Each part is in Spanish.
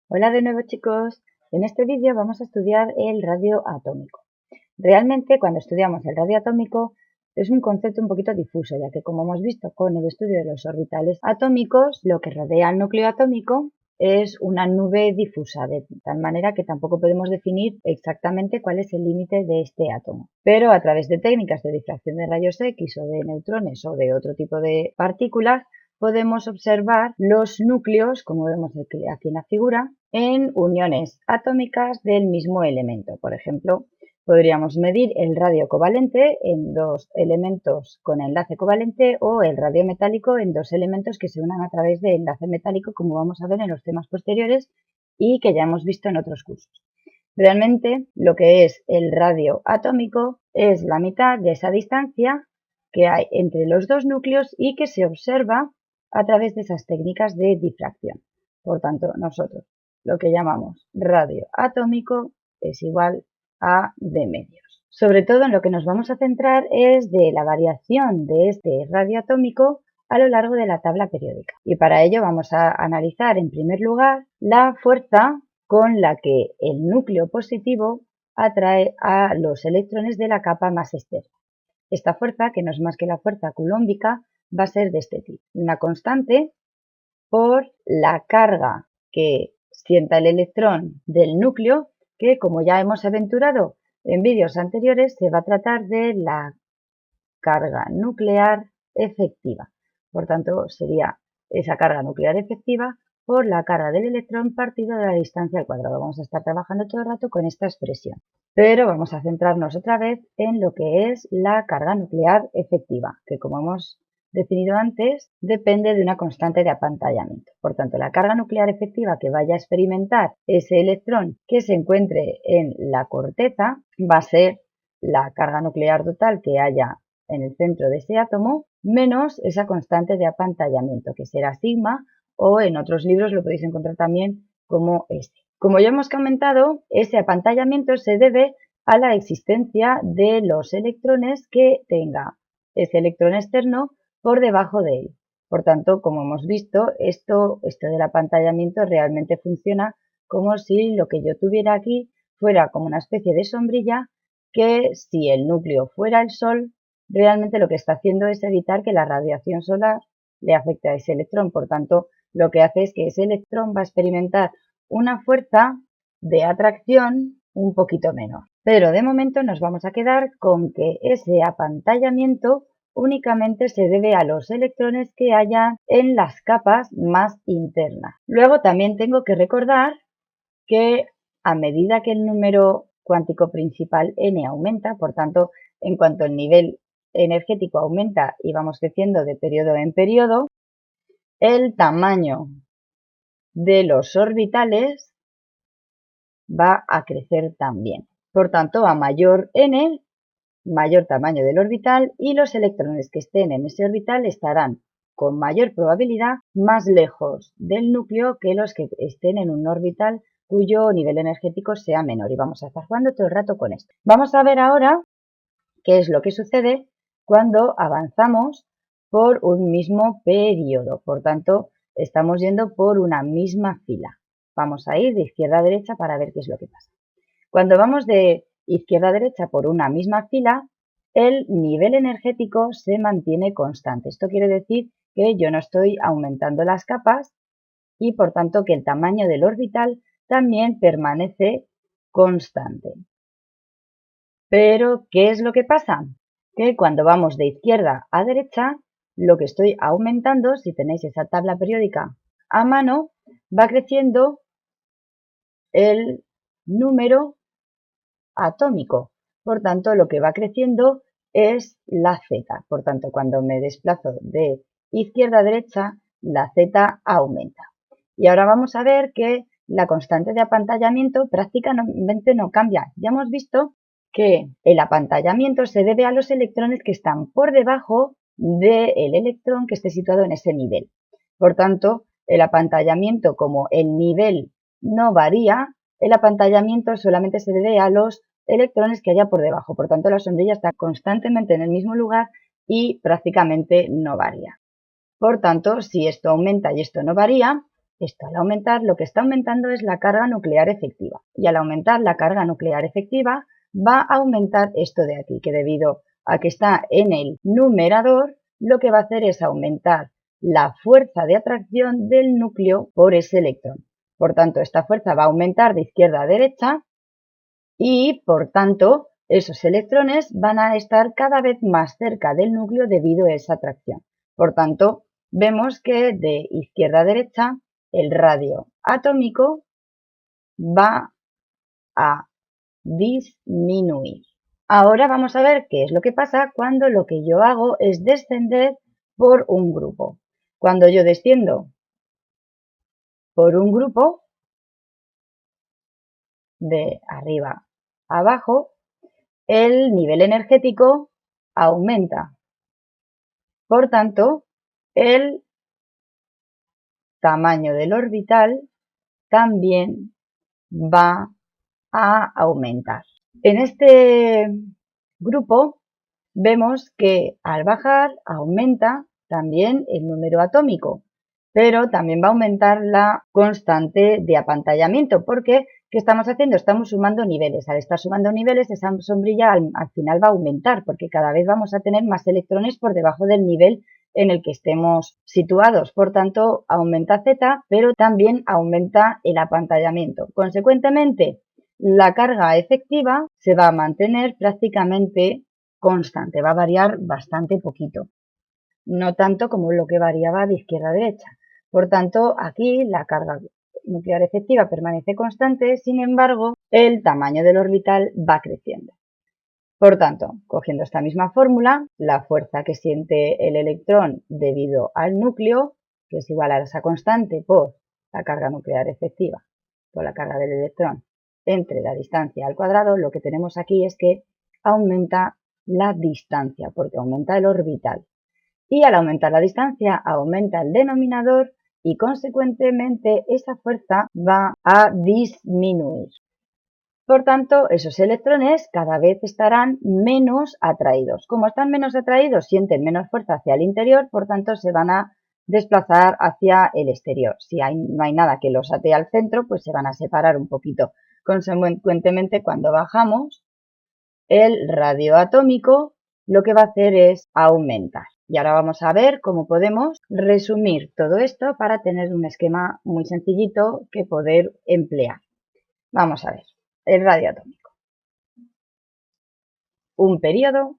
Hola de nuevo chicos, en este vídeo vamos a estudiar el radio atómico. Realmente cuando estudiamos el radio atómico es un concepto un poquito difuso, ya que como hemos visto con el estudio de los orbitales atómicos, lo que rodea al núcleo atómico es una nube difusa, de tal manera que tampoco podemos definir exactamente cuál es el límite de este átomo. Pero a través de técnicas de difracción de rayos X o de neutrones o de otro tipo de partículas, podemos observar los núcleos, como vemos aquí en la figura, en uniones atómicas del mismo elemento. Por ejemplo, podríamos medir el radio covalente en dos elementos con enlace covalente o el radio metálico en dos elementos que se unan a través de enlace metálico, como vamos a ver en los temas posteriores y que ya hemos visto en otros cursos. Realmente lo que es el radio atómico es la mitad de esa distancia que hay entre los dos núcleos y que se observa a través de esas técnicas de difracción. Por tanto, nosotros lo que llamamos radio atómico es igual a d medios. Sobre todo en lo que nos vamos a centrar es de la variación de este radio atómico a lo largo de la tabla periódica. Y para ello vamos a analizar en primer lugar la fuerza con la que el núcleo positivo atrae a los electrones de la capa más externa. Esta fuerza, que no es más que la fuerza coulombica, va a ser de este tipo. Una constante por la carga que sienta el electrón del núcleo, que como ya hemos aventurado en vídeos anteriores, se va a tratar de la carga nuclear efectiva. Por tanto, sería esa carga nuclear efectiva por la carga del electrón partido de la distancia al cuadrado. Vamos a estar trabajando todo el rato con esta expresión. Pero vamos a centrarnos otra vez en lo que es la carga nuclear efectiva, que como hemos definido antes, depende de una constante de apantallamiento. Por tanto, la carga nuclear efectiva que vaya a experimentar ese electrón que se encuentre en la corteza va a ser la carga nuclear total que haya en el centro de ese átomo menos esa constante de apantallamiento, que será sigma, o en otros libros lo podéis encontrar también como este. Como ya hemos comentado, ese apantallamiento se debe a la existencia de los electrones que tenga ese electrón externo por debajo de él. Por tanto, como hemos visto, esto del apantallamiento realmente funciona como si lo que yo tuviera aquí fuera como una especie de sombrilla que, si el núcleo fuera el Sol, realmente lo que está haciendo es evitar que la radiación solar le afecte a ese electrón. Por tanto, lo que hace es que ese electrón va a experimentar una fuerza de atracción un poquito menor. Pero de momento nos vamos a quedar con que ese apantallamiento únicamente se debe a los electrones que haya en las capas más internas. Luego también tengo que recordar que a medida que el número cuántico principal n aumenta, por tanto, en cuanto el nivel energético aumenta y vamos creciendo de periodo en periodo, el tamaño de los orbitales va a crecer también. Por tanto, a mayor n, mayor tamaño del orbital y los electrones que estén en ese orbital estarán con mayor probabilidad más lejos del núcleo que los que estén en un orbital cuyo nivel energético sea menor. Y vamos a estar jugando todo el rato con esto. Vamos a ver ahora qué es lo que sucede cuando avanzamos por un mismo periodo. Por tanto, estamos yendo por una misma fila. Vamos a ir de izquierda a derecha para ver qué es lo que pasa. Cuando vamos de izquierda a derecha por una misma fila, el nivel energético se mantiene constante. Esto quiere decir que yo no estoy aumentando las capas y por tanto que el tamaño del orbital también permanece constante. Pero, ¿qué es lo que pasa? Que cuando vamos de izquierda a derecha, lo que estoy aumentando, si tenéis esa tabla periódica a mano, va creciendo el número atómico. Por tanto, lo que va creciendo es la Z. Por tanto, cuando me desplazo de izquierda a derecha, la Z aumenta. Y ahora vamos a ver que la constante de apantallamiento prácticamente no cambia. Ya hemos visto que el apantallamiento se debe a los electrones que están por debajo del electrón que esté situado en ese nivel. Por tanto, el apantallamiento, como el nivel no varía, el apantallamiento solamente se debe a los electrones que haya por debajo. Por tanto, la sombrilla está constantemente en el mismo lugar y prácticamente no varía. Por tanto, si esto aumenta y esto no varía, Esto al aumentar, lo que está aumentando es la carga nuclear efectiva. Y al aumentar la carga nuclear efectiva, va a aumentar esto de aquí, que debido a que está en el numerador, lo que va a hacer es aumentar la fuerza de atracción del núcleo por ese electrón. Por tanto, esta fuerza va a aumentar de izquierda a derecha y, por tanto, esos electrones van a estar cada vez más cerca del núcleo debido a esa atracción. Por tanto, vemos que de izquierda a derecha el radio atómico va a disminuir. Ahora vamos a ver qué es lo que pasa cuando lo que yo hago es descender por un grupo. Cuando yo desciendo por un grupo, de arriba a abajo, el nivel energético aumenta. Por tanto, el tamaño del orbital también va a aumentar. En este grupo vemos que al bajar aumenta también el número atómico, pero también va a aumentar la constante de apantallamiento, porque ¿qué estamos haciendo? Estamos sumando niveles. Al estar sumando niveles, esa sombrilla al final va a aumentar, porque cada vez vamos a tener más electrones por debajo del nivel en el que estemos situados. Por tanto, aumenta Z, pero también aumenta el apantallamiento. Consecuentemente, la carga efectiva se va a mantener prácticamente constante, va a variar bastante poquito, no tanto como lo que variaba de izquierda a derecha. Por tanto, aquí la carga nuclear efectiva permanece constante, sin embargo, el tamaño del orbital va creciendo. Por tanto, cogiendo esta misma fórmula, la fuerza que siente el electrón debido al núcleo, que es igual a esa constante por la carga nuclear efectiva por la carga del electrón entre la distancia al cuadrado, lo que tenemos aquí es que aumenta la distancia, porque aumenta el orbital. Y al aumentar la distancia, aumenta el denominador y, consecuentemente, esa fuerza va a disminuir. Por tanto, esos electrones cada vez estarán menos atraídos. Como están menos atraídos, sienten menos fuerza hacia el interior, por tanto, se van a desplazar hacia el exterior. Si no hay nada que los atee al centro, pues se van a separar un poquito. Consecuentemente, cuando bajamos, el radio atómico lo que va a hacer es aumentar. Y ahora vamos a ver cómo podemos resumir todo esto para tener un esquema muy sencillito que poder emplear. Vamos a ver, el radio atómico. Un periodo,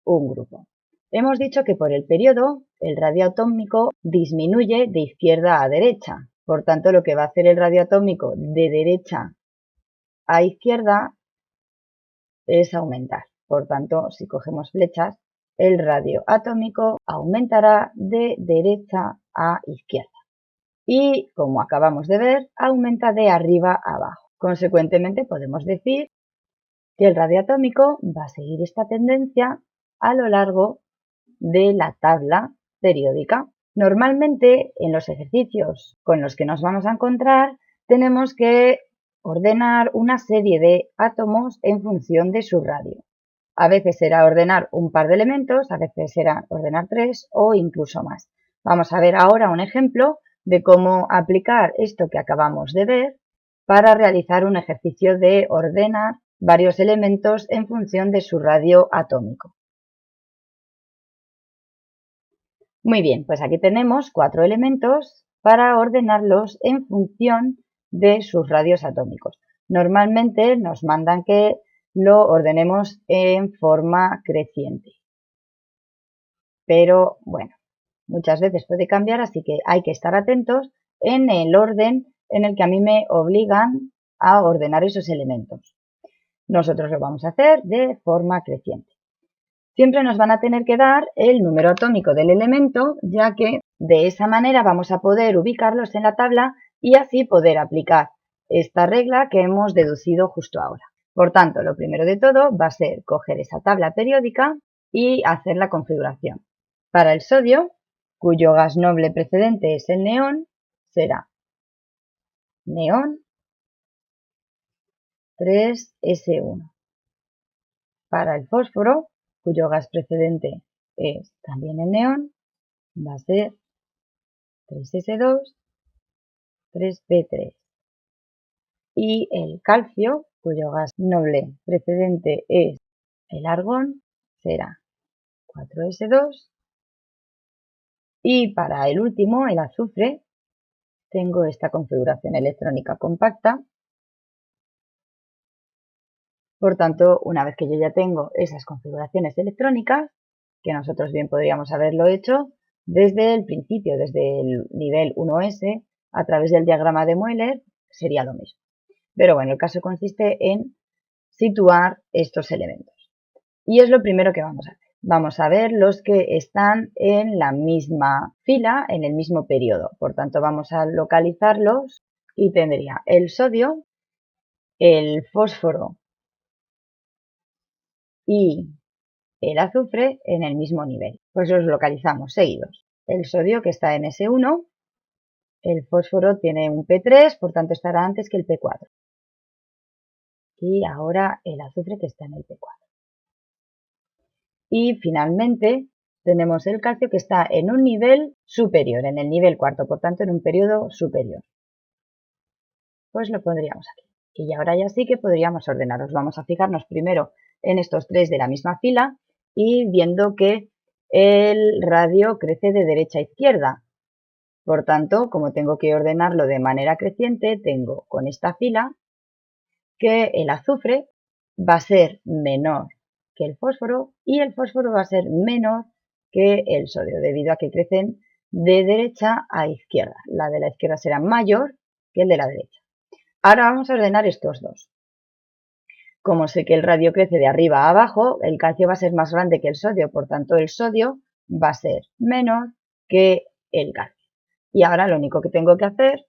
un grupo. Hemos dicho que por el periodo el radio atómico disminuye de izquierda a derecha. Por tanto, lo que va a hacer el radio atómico de derecha a izquierda es aumentar. Por tanto, si cogemos flechas, el radio atómico aumentará de derecha a izquierda. Y, como acabamos de ver, aumenta de arriba a abajo. Consecuentemente, podemos decir que el radio atómico va a seguir esta tendencia a lo largo de la tabla periódica. Normalmente, en los ejercicios con los que nos vamos a encontrar, tenemos que ordenar una serie de átomos en función de su radio. A veces será ordenar un par de elementos, a veces será ordenar 3 o incluso más. Vamos a ver ahora un ejemplo de cómo aplicar esto que acabamos de ver para realizar un ejercicio de ordenar varios elementos en función de su radio atómico. Muy bien, pues aquí tenemos 4 elementos para ordenarlos en función de sus radios atómicos. Normalmente nos mandan que lo ordenemos en forma creciente. Pero bueno, muchas veces puede cambiar, así que hay que estar atentos en el orden en el que a mí me obligan a ordenar esos elementos. Nosotros lo vamos a hacer de forma creciente. Siempre nos van a tener que dar el número atómico del elemento, ya que de esa manera vamos a poder ubicarlos en la tabla y así poder aplicar esta regla que hemos deducido justo ahora. Por tanto, lo primero de todo va a ser coger esa tabla periódica y hacer la configuración. Para el sodio, cuyo gas noble precedente es el neón, será neón 3s1. Para el fósforo, cuyo gas precedente es también el neón, va a ser 3s2 3p3. Y el calcio, cuyo gas noble precedente es el argón, será 4s2. Y para el último, el azufre, tengo esta configuración electrónica compacta. Por tanto, una vez que yo ya tengo esas configuraciones electrónicas, que nosotros bien podríamos haberlo hecho desde el principio, desde el nivel 1S, a través del diagrama de Mueller, sería lo mismo. Pero bueno, el caso consiste en situar estos elementos. Y es lo primero que vamos a hacer. Vamos a ver los que están en la misma fila, en el mismo periodo. Por tanto, vamos a localizarlos y tendría el sodio, el fósforo y el azufre en el mismo nivel. Pues los localizamos seguidos. El sodio, que está en S1, el fósforo tiene un P3, por tanto estará antes que el P4. Y ahora el azufre, que está en el P4. Y finalmente tenemos el calcio, que está en un nivel superior, en el nivel cuarto, por tanto en un periodo superior. Pues lo pondríamos aquí. Y ahora ya sí que podríamos ordenarlos. Vamos a fijarnos primero en estos tres de la misma fila y viendo que el radio crece de derecha a izquierda. Por tanto, como tengo que ordenarlo de manera creciente, tengo con esta fila que el azufre va a ser menor que el fósforo y el fósforo va a ser menor que el sodio, debido a que crecen de derecha a izquierda. La de la izquierda será mayor que el de la derecha. Ahora vamos a ordenar estos dos. Como sé que el radio crece de arriba a abajo, el calcio va a ser más grande que el sodio, por tanto el sodio va a ser menor que el calcio. Y ahora lo único que tengo que hacer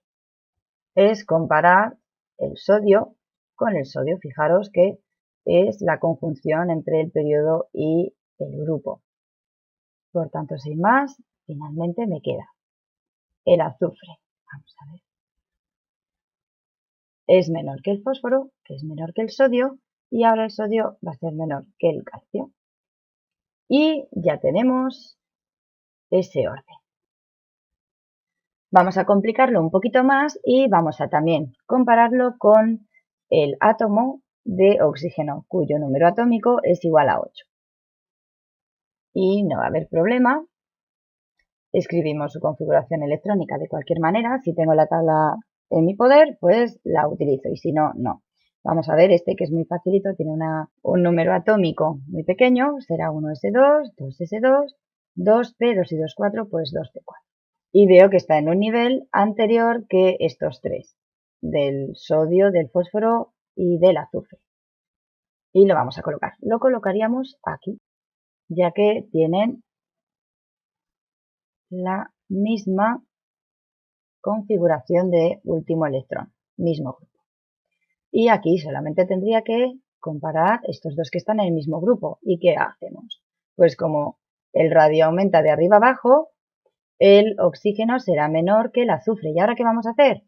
es comparar el sodio con el sodio. Fijaros que es la conjunción entre el periodo y el grupo. Por tanto, sin más, finalmente me queda el azufre. Vamos a ver. Es menor que el fósforo, que es menor que el sodio, y ahora el sodio va a ser menor que el calcio. Y ya tenemos ese orden. Vamos a complicarlo un poquito más y vamos a también compararlo con el átomo de oxígeno, cuyo número atómico es igual a 8. Y no va a haber problema. Escribimos su configuración electrónica de cualquier manera. Si tengo la tabla en mi poder, pues la utilizo, y si no, no. Vamos a ver este, que es muy facilito, tiene un número atómico muy pequeño, será 1s2, 2s2, 2p, 2 y 2, 4, pues 2p4. Y veo que está en un nivel anterior que estos tres, del sodio, del fósforo y del azufre. Y lo vamos a colocar. Lo colocaríamos aquí, ya que tienen la misma configuración de último electrón, mismo grupo. Y aquí solamente tendría que comparar estos dos que están en el mismo grupo. ¿Y qué hacemos? Pues como el radio aumenta de arriba abajo, el oxígeno será menor que el azufre. ¿Y ahora qué vamos a hacer?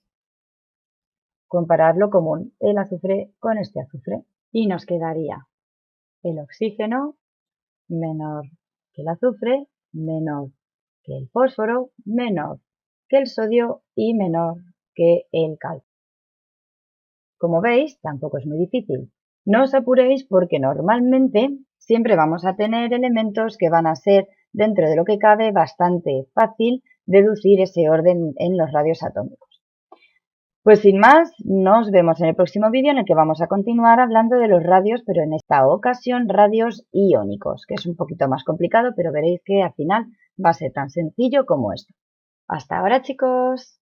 Comparar lo común, el azufre con este azufre. Y nos quedaría el oxígeno menor que el azufre, menor que el fósforo, menor que el sodio y menor que el calcio. Como veis, tampoco es muy difícil. No os apuréis porque normalmente siempre vamos a tener elementos que van a ser, dentro de lo que cabe, bastante fácil deducir ese orden en los radios atómicos. Pues sin más, nos vemos en el próximo vídeo, en el que vamos a continuar hablando de los radios, pero en esta ocasión radios iónicos, que es un poquito más complicado, pero veréis que al final va a ser tan sencillo como esto. Hasta ahora, chicos.